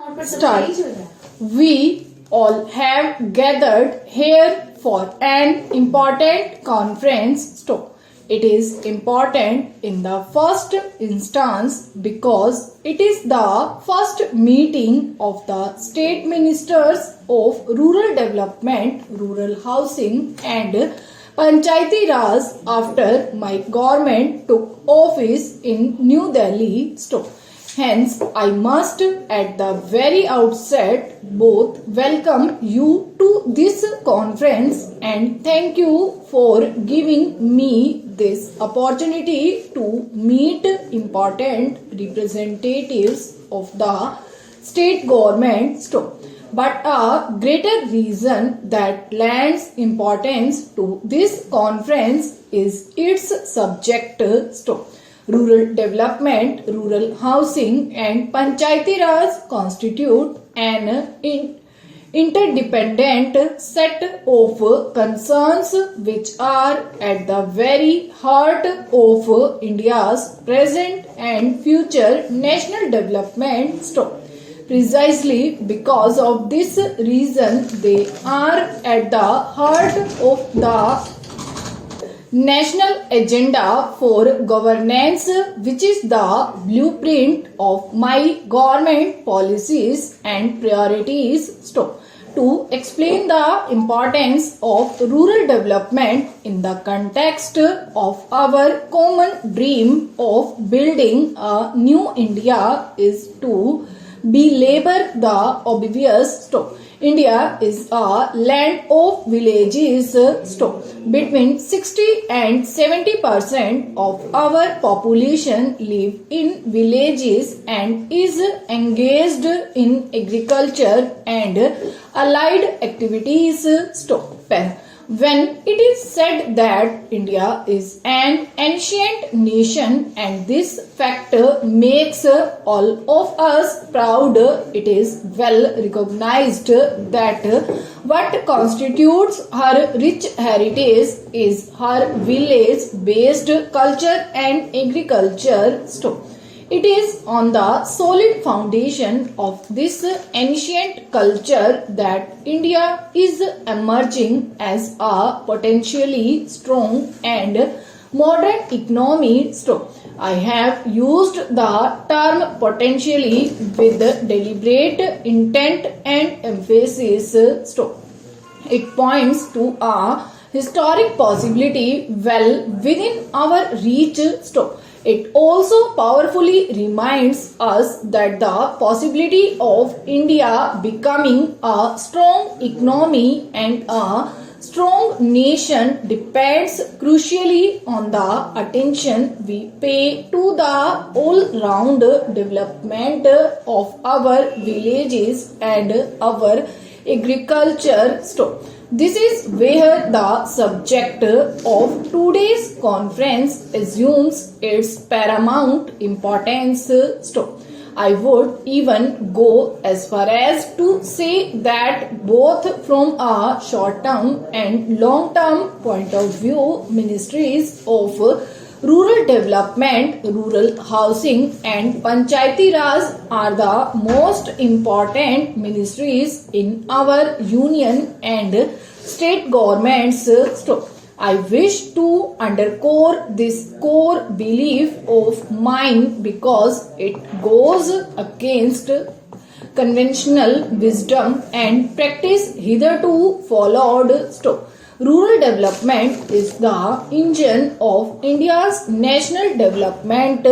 Start. We all have gathered here for an important conference. It is important in the first instance because it is the first meeting of the state ministers of rural development, rural housing and Panchayati Raj after my government took office in New Delhi. Hence, I must at the very outset both welcome you to this conference and thank you for giving me this opportunity to meet important representatives of the state government. But a greater reason that lends importance to this conference is its subject. Rural development, rural housing and Panchayati Raj constitute an interdependent set of concerns which are at the very heart of India's present and future national development. Precisely because of this reason, they are at the heart of the national agenda for governance, which is the blueprint of my government policies and priorities. To explain the importance of rural development in the context of our common dream of building a new India is to belabor the obvious. India is a land of villages. Between 60 and 70% of our population live in villages and is engaged in agriculture and allied activities. When it is said that India is an ancient nation and this fact makes all of us proud, it is well recognized that what constitutes her rich heritage is her village-based culture and agriculture. It is on the solid foundation of this ancient culture that India is emerging as a potentially strong and modern economy. I have used the term potentially with deliberate intent and emphasis. It points to a historic possibility well within our reach. It also powerfully reminds us that the possibility of India becoming a strong economy and a strong nation depends crucially on the attention we pay to the all-round development of our villages and our agriculture. This is where the subject of today's conference assumes its paramount importance. I would even go as far as to say that both from a short-term and long-term point of view, ministries of rural development, rural housing and Panchayati Raj are the most important ministries in our union and state governments. I wish to underscore this core belief of mine because it goes against conventional wisdom and practice hitherto followed. Rural development is the engine of India's national development.